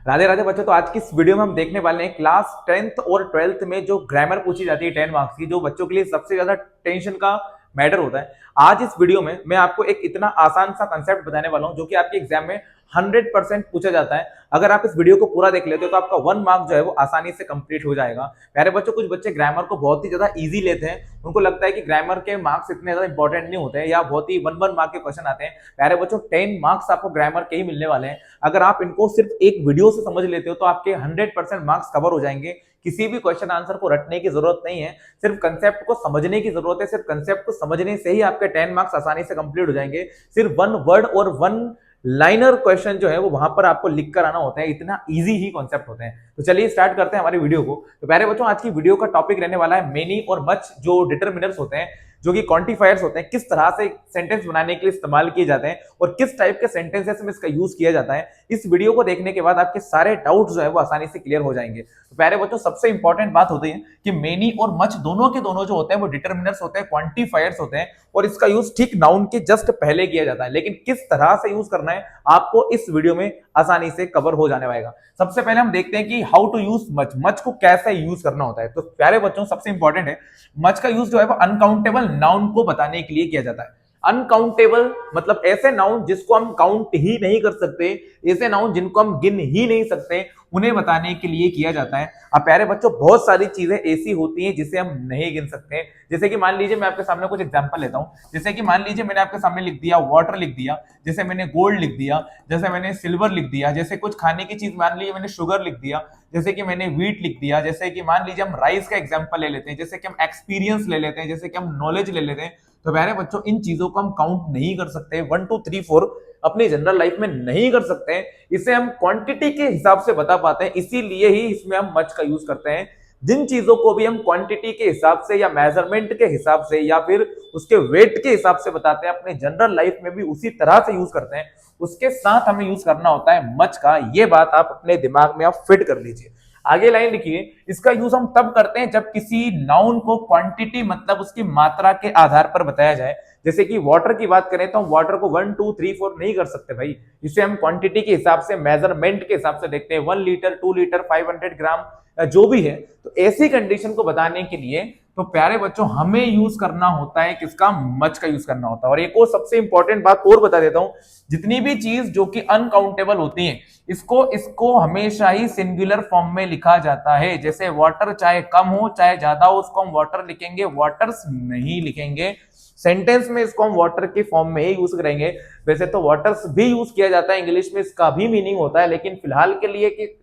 राधे राधे बच्चों। तो आज की इस वीडियो में हम देखने वाले हैं क्लास 10th और 12th में जो ग्रामर पूछी जाती है 10 मार्क्स की, जो बच्चों के लिए सबसे ज्यादा टेंशन का मैटर होता है। आज इस वीडियो में मैं आपको एक इतना आसान सा कंसेप्ट बताने वाला हूं जो कि आपके एग्जाम में 100% पूछा जाता है। अगर आप इस वीडियो को पूरा देख लेते हो तो आपका 1 मार्क जो है वो आसानी से कंप्लीट हो जाएगा। प्यारे बच्चों, कुछ बच्चे ग्रामर को बहुत ही ज्यादा इजी लेते हैं, उनको लगता है कि ग्रामर के मार्क्स इतने ज्यादा इंपॉर्टेंट नहीं होते हैं या बहुत ही 1 मार्क के क्वेश्चन आते हैं। प्यारे बच्चों, 10 मार्क्स आपको ग्रामर के ही मिलने वाले हैं। अगर आप इनको सिर्फ एक वीडियो से समझ लेते हो तो आपके 100% मार्क्स कवर हो जाएंगे। किसी भी क्वेश्चन आंसर को रटने की जरूरत नहीं है, सिर्फ कंसेप्ट को समझने की जरूरत है। सिर्फ कंसेप्ट को समझने से ही आपके 10 मार्क्स आसानी से कंप्लीट हो जाएंगे। सिर्फ 1 वर्ड और 1 लाइनर क्वेश्चन जो है वो वहां पर आपको लिख कर आना होता है। इतना इजी ही कॉन्सेप्ट होते हैं। तो चलिए स्टार्ट करते हैं हमारी वीडियो को। तो प्यारे बच्चों, आज की वीडियो का टॉपिक रहने वाला है मेनी और मच, जो डिटरमिनर्स होते हैं, जो कि क्वांटिफायर्स होते हैं, किस तरह से सेंटेंस बनाने के लिए इस्तेमाल किए जाते हैं और किस टाइप के सेंटेंसेस में इसका यूज किया जाता है। इस वीडियो को देखने के बाद आपके सारे डाउट जो है वो आसानी से क्लियर हो जाएंगे। तो प्यारे बच्चों, सबसे इंपॉर्टेंट बात होती है कि मेनी और मच दोनों के दोनों जो होते हैं वो डिटरमिनर्स होते हैं, क्वांटिफायर्स होते हैं, और इसका यूज ठीक नाउन के जस्ट पहले किया जाता है। लेकिन किस तरह से यूज करना है आपको इस वीडियो में आसानी से कवर हो जाने वाला। सबसे पहले हम देखते हैं कि how to use much, much को कैसे यूज करना होता है। तो प्यारे बच्चों, सबसे इंपॉर्टेंट है मच का यूज जो है वो अनकाउंटेबल नाउन को बताने के लिए किया जाता है। अनकाउंटेबल मतलब ऐसे नाउन जिसको हम काउंट ही नहीं कर सकते, ऐसे नाउन जिनको हम गिन ही नहीं सकते, उन्हें बताने के लिए किया जाता है। अब प्यारे बच्चों, बहुत सारी चीजें ऐसी होती हैं जिसे हम नहीं गिन सकते। जैसे कि मान लीजिए मैं आपके सामने कुछ एग्जांपल लेता हूं। जैसे कि मान लीजिए मैंने आपके सामने लिख दिया वाटर लिख दिया, जैसे मैंने गोल्ड लिख दिया, जैसे मैंने सिल्वर लिख दिया, जैसे कुछ खाने की चीज मान लीजिए मैंने शुगर लिख दिया, जैसे कि मैंने व्हीट लिख दिया, जैसे कि मान लीजिए हम राइस का एग्जांपल ले लेते हैं, जैसे कि हम एक्सपीरियंस ले लेते हैं, जैसे कि हम नॉलेज ले लेते हैं। तो प्यारे बच्चों, इन चीजों को हम काउंट नहीं कर सकते। 1 2 3 4 अपनी जनरल लाइफ में नहीं कर सकते हैं। इसे हम क्वांटिटी के हिसाब से बता पाते हैं, इसीलिए ही इसमें हम मच का यूज करते हैं। जिन चीजों को भी हम क्वांटिटी के हिसाब से या मेजरमेंट के हिसाब से या फिर उसके वेट के हिसाब से बताते हैं, अपने जनरल लाइफ में भी उसी तरह से यूज करते हैं। उसके साथ हमें यूज करना होता है मच का। ये बात आप अपने दिमाग में आप फिट कर लीजिए। आगे लाइन लिखिए, इसका यूज हम तब करते हैं जब किसी नाउन को क्वांटिटी मतलब उसकी मात्रा के आधार पर बताया जाए। जैसे कि वाटर की बात करें तो हम वाटर को 1 2 3 4 नहीं कर सकते भाई। इसे हम क्वांटिटी के हिसाब से, मेजरमेंट के हिसाब से देखते हैं। 1 लीटर, 2 लीटर, 500 ग्राम, जो भी है। तो ऐसी कंडीशन को बताने के लिए तो प्यारे बच्चों हमें यूज करना होता है किसका, मच का यूज करना होता है। और एक और सबसे इंपॉर्टेंट बात और बता देता हूं, जितनी भी चीज जो कि अनकाउंटेबल होती है इसको इसको हमेशा ही सिंगुलर फॉर्म में लिखा जाता है। जैसे वाटर चाहे कम हो चाहे ज्यादा हो, उसको हम वाटर लिखेंगे, वाटर्स नहीं लिखेंगे। सेंटेंस में इसको हम वाटर के फॉर्म में ही यूज करेंगे। वैसे तो वाटर्स भी यूज किया जाता है इंग्लिश में, इसका भी मीनिंग होता है, लेकिन फिलहाल के लिए कि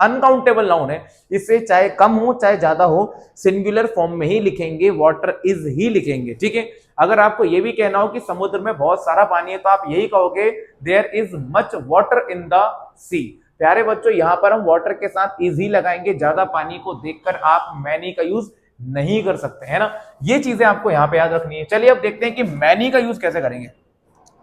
अनकाउंटेबल नाउन है, इससे चाहे कम हो चाहे ज्यादा हो सिंगुलर फॉर्म में ही लिखेंगे, वाटर इज ही लिखेंगे। ठीक है। अगर आपको यह भी कहना हो कि समुद्र में बहुत सारा पानी है तो आप यही कहोगे there is much water in the sea. प्यारे बच्चों, यहां पर हम वाटर के साथ इज ही लगाएंगे। ज्यादा पानी को देखकर आप मैनी का यूज नहीं कर सकते, है ना। ये चीजें आपको यहां पे याद रखनी है। चलिए अब देखते हैं कि मैनी का यूज कैसे करेंगे।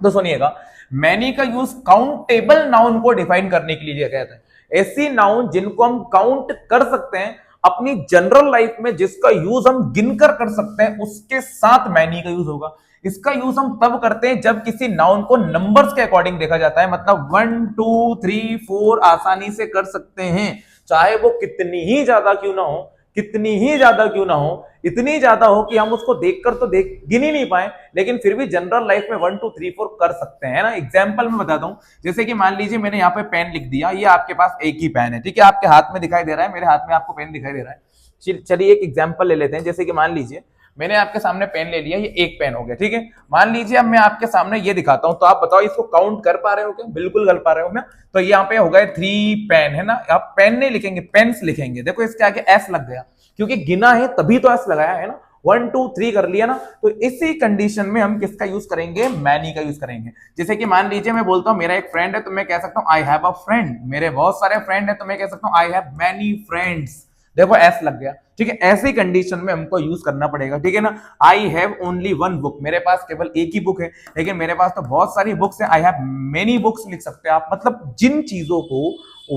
तो सुनिएगा, मैनी का यूज काउंटेबल नाउन को डिफाइन करने के लिए किया जाता है। ऐसी नाउन जिनको हम काउंट कर सकते हैं अपनी जनरल लाइफ में, जिसका यूज हम गिनकर कर सकते हैं, उसके साथ मैनी का यूज होगा। इसका यूज हम तब करते हैं जब किसी नाउन को नंबर्स के अकॉर्डिंग देखा जाता है। मतलब 1 2 3 4 आसानी से कर सकते हैं, चाहे वो कितनी ही ज्यादा क्यों ना हो, कितनी ही ज्यादा क्यों ना हो, इतनी ज्यादा हो कि हम उसको देखकर तो गिन ही नहीं पाए, लेकिन फिर भी जनरल लाइफ में 1 2 3 4 कर सकते हैं ना। एग्जांपल में बताता हूं। जैसे कि मान लीजिए मैंने यहाँ पे पेन लिख दिया, ये आपके पास एक ही पेन है, ठीक है, आपके हाथ में दिखाई दे रहा है, मेरे हाथ में आपको पेन दिखाई दे रहा है। चलिए एक एग्जाम्पल ले लेते हैं। जैसे कि मान लीजिए मैंने आपके सामने पेन ले लिया, ये एक पेन हो गया, ठीक है। मान लीजिए अब मैं आपके सामने ये दिखाता हूं, तो आप बताओ इसको काउंट कर पा रहे हो क्या? बिल्कुल कर पा रहे हो ना। तो यहाँ पे हो गए 3 पेन, है ना। आप पेन नहीं लिखेंगे, पेन्स लिखेंगे। देखो इसके आगे एस लग गया, क्योंकि गिना है तभी तो एस लगाया है ना। 1 2 3 कर लिया ना। तो इसी कंडीशन में हम किसका यूज करेंगे, मैनी का यूज करेंगे। जैसे कि मान लीजिए मैं बोलता हूं मेरा एक फ्रेंड है, तो मैं कह सकता हूं आई हैव अ फ्रेंड। मेरे बहुत सारे फ्रेंड है, तो मैं कह सकता हूं आई हैव मैनी फ्रेंड्स। देखो एस लग गया, ठीक है। ऐसी कंडीशन में हमको यूज करना पड़ेगा, ठीक है ना। आई हैव ओनली 1 बुक, मेरे पास केवल एक ही बुक है, लेकिन मेरे पास तो बहुत सारी बुक्स है। आई हैव मेनी बुक्स लिख सकते हैं आप। मतलब जिन चीजों को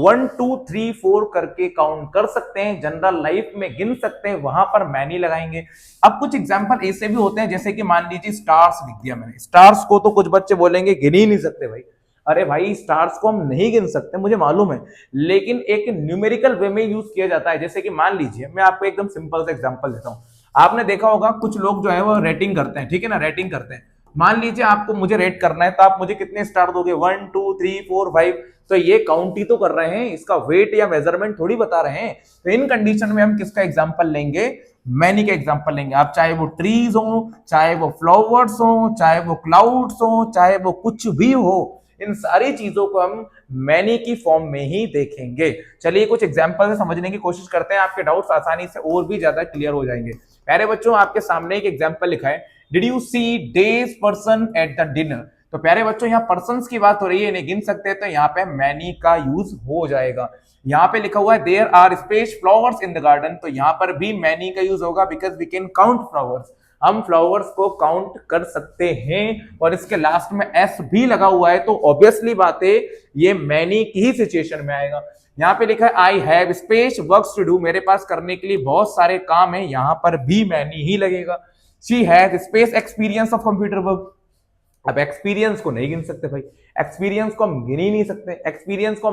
1 2 3 4 करके काउंट कर सकते हैं, जनरल लाइफ में गिन सकते हैं, वहां पर मैनी लगाएंगे। अब कुछ एग्जांपल ऐसे भी होते हैं, जैसे कि मान लीजिए स्टार्स लिख दिया मैंने। स्टार्स को तो कुछ बच्चे बोलेंगे गिन ही नहीं सकते भाई। अरे भाई स्टार्स को हम नहीं गिन सकते, मुझे मालूम है, लेकिन एक न्यूमेरिकल वे में यूज किया जाता है। जैसे कि मान लीजिए मैं आपको एकदम सिंपल सा एग्जांपल देता हूँ। आपने देखा होगा कुछ लोग जो है वो रेटिंग करते हैं, ठीक है ना, रेटिंग करते हैं। मान लीजिए आपको मुझे रेट करना है, तो आप मुझे कितने स्टार दोगे, 1 2 3 4 5। तो ये काउंट ही तो कर रहे हैं, इसका वेट या मेजरमेंट थोड़ी बता रहे हैं। तो इन कंडीशन में हम किसका एग्जांपल लेंगे, मैनी का एग्जांपल लेंगे। आप चाहे वो ट्रीज हो, चाहे वो फ्लावर्स हो, चाहे वो क्लाउड्स हो, चाहे वो कुछ भी हो, इन सारी चीजों को हम मैनी की फॉर्म में ही देखेंगे। चलिए कुछ एग्जांपल से समझने की कोशिश करते हैं, आपके डाउट्स आसानी से और भी ज्यादा क्लियर हो जाएंगे। प्यारे बच्चों, आपके सामने एक एग्जांपल लिखा है, did you see these person at the dinner. तो प्यारे बच्चों यहाँ पर्सन्स की बात हो रही है, इन्हें गिन सकते हैं, तो यहाँ पे मैनी का यूज हो जाएगा। यहाँ पे लिखा हुआ है there are space flowers in the garden, तो यहाँ पर भी मैनी का यूज होगा, because we can count flowers, हम फ्लावर्स को काउंट कर सकते हैं। और इसके लास्ट में एस भी लगा हुआ है, तो ऑब्वियसली बात है ये मैनी की ही सिचुएशन में आएगा। यहाँ पे लिखा है I have space works to do, मेरे पास करने के लिए बहुत सारे काम है, यहाँ पर भी मैनी ही लगेगा। She has space experience of computer work, अब एक्सपीरियंस को नहीं गिन सकते भाई, एक्सपीरियंस को हम गिन ही नहीं सकते, एक्सपीरियंस को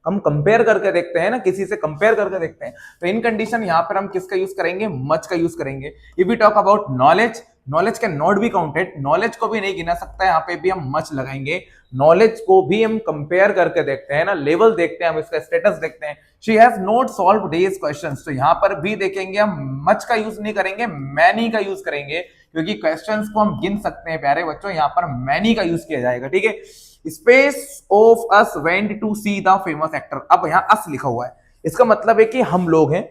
हम कंपेयर करके देखते हैं ना, किसी से कंपेयर करके देखते हैं। तो इन कंडीशन यहाँ पर हम किसका यूज करेंगे, मच का यूज करेंगे। If we talk about knowledge, knowledge can not be counted, knowledge को भी नहीं गिना सकता, यहाँ पे भी हम मच लगाएंगे। नॉलेज को भी हम कंपेयर करके देखते हैं ना, लेवल देखते हैं, हम इसका स्टेटस देखते हैं। She has not solve days questions, तो यहाँ पर भी देखेंगे हम मच का यूज नहीं करेंगे, मैनी का यूज करेंगे, क्योंकि क्वेश्चंस को हम गिन सकते हैं प्यारे बच्चों, यहाँ पर मैनी का यूज किया जाएगा। ठीक है, space of us went to see the famous actor, अब यहाँ अस लिखा हुआ है, इसका मतलब है कि हम लोग हैं,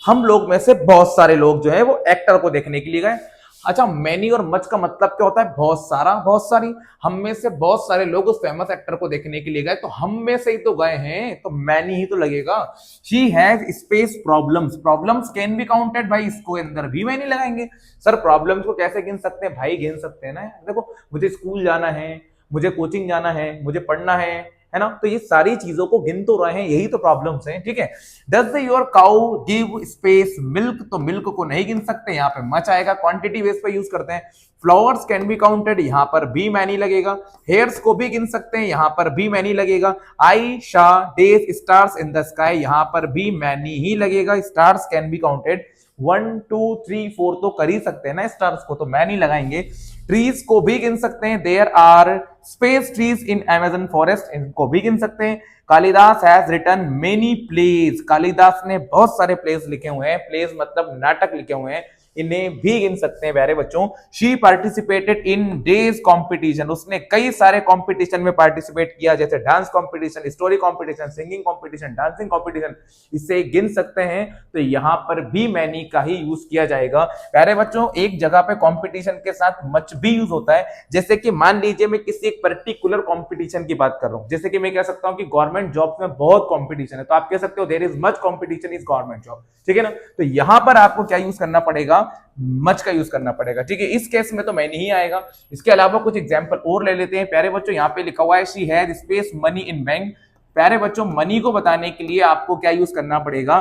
हम लोग में से बहुत सारे लोग जो है वो एक्टर को देखने के लिए गए। अच्छा, मैनी और मच का मतलब क्या होता है, बहुत सारा, बहुत सारी। हम में से बहुत सारे लोग उस फेमस एक्टर को देखने के लिए गए, तो हम में से ही तो गए हैं, तो मैनी ही तो लगेगा। She has space problems, problems can be counted भाई, इसको अंदर भी मैनी लगाएंगे। सर प्रॉब्लम्स को कैसे गिन सकते हैं भाई, गिन सकते हैं ना, देखो मुझे स्कूल जाना है, मुझे कोचिंग जाना है, मुझे पढ़ना है ना, तो ये सारी चीजों को गिन तो रहे हैं, यही तो प्रॉब्लम्स हैं। ठीक है, does your cow give space milk, तो मिल्क को नहीं गिन सकते, यहाँ पे मच आएगा, क्वांटिटी बेस पे यूज करते हैं। फ्लावर्स कैन बी काउंटेड, यहाँ पर भी मैनी लगेगा। हेयर्स को भी गिन सकते हैं, यहाँ पर भी मैनी लगेगा। आई शा days stars in the sky, यहाँ पर भी मैनी ही लगेगा। स्टार्स कैन बी काउंटेड, 1 2 3 4 तो कर ही सकते हैं ना स्टार्स को, तो मैनी लगाएंगे। ट्रीज को भी गिन सकते हैं, there are space trees in Amazon forest, इनको भी गिन सकते हैं। Kalidas has written many plays, Kalidas ने बहुत सारे प्लेज लिखे हुए हैं, प्लेज मतलब नाटक लिखे हुए हैं, इन्हें भी गिन सकते हैं प्यारे बच्चों। She participated in days competition, उसने कई सारे कॉम्पिटिशन में पार्टिसिपेट किया, जैसे dance competition, story competition, singing competition, dancing competition, इसे गिन सकते हैं। तो यहां पर भी मैनी का ही यूज किया जाएगा। प्यारे बच्चों, एक जगह पे कॉम्पिटिशन के साथ मच भी यूज होता है, जैसे कि मान लीजिए मैं किसी एक पर्टिकुलर कॉम्पिटिशन की बात कर रहा हूं, जैसे कि मैं कह सकता हूं कि गवर्नमेंट जॉब में बहुत कॉम्पिटिशन है, तो आप कह सकते हो there is much competition is government job. ठीक है ना, तो यहां पर आपको क्या यूज करना पड़ेगा, मच का यूज करना पड़ेगा। ठीक है, इस केस में तो मैनी ही आएगा। इसके अलावा कुछ एग्जांपल और ले लेते हैं प्यारे बच्चों। यहाँ पे लिखा हुआ है she has space money in bank, प्यारे बच्चों मनी को बताने के लिए आपको क्या यूज करना पड़ेगा,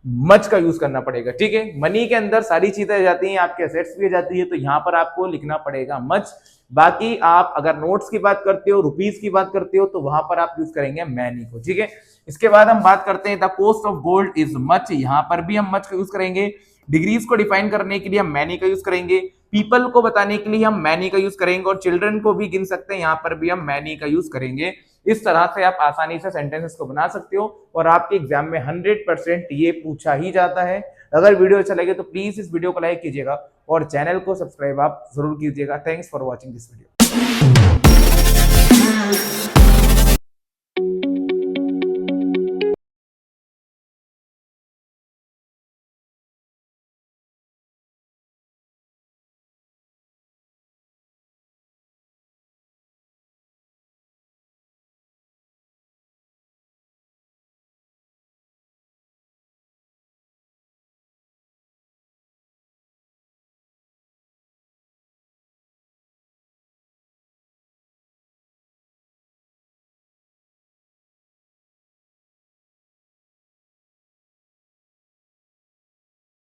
मच का यूज करना पड़ेगा। ठीक है, मनी के अंदर सारी चीजें आ जाती हैं, आपके एसेट्स भी आ जाती है, तो यहाँ पर आपको लिखना पड़ेगा मच। बाकी आप अगर नोट्स की बात करते हो, रुपीज की बात करते हो, तो वहां पर आप यूज करेंगे मैनी को। ठीक है, इसके बाद हम बात करते हैं the cost of gold is much, यहाँ पर भी हम मच का यूज करेंगे। डिग्रीज को डिफाइन करने के लिए हम मैनी का यूज करेंगे। पीपल को बताने के लिए हम मैनी का यूज करेंगे, और चिल्ड्रन को भी गिन सकते हैं, यहाँ पर भी हम मैनी का यूज करेंगे। इस तरह से आप आसानी से सेंटेंसेस को बना सकते हो, और आपके एग्जाम में 100% ये पूछा ही जाता है। अगर वीडियो अच्छा लगे तो प्लीज इस वीडियो को लाइक कीजिएगा, और चैनल को सब्सक्राइब आप जरूर कीजिएगा। Thanks for watching this video.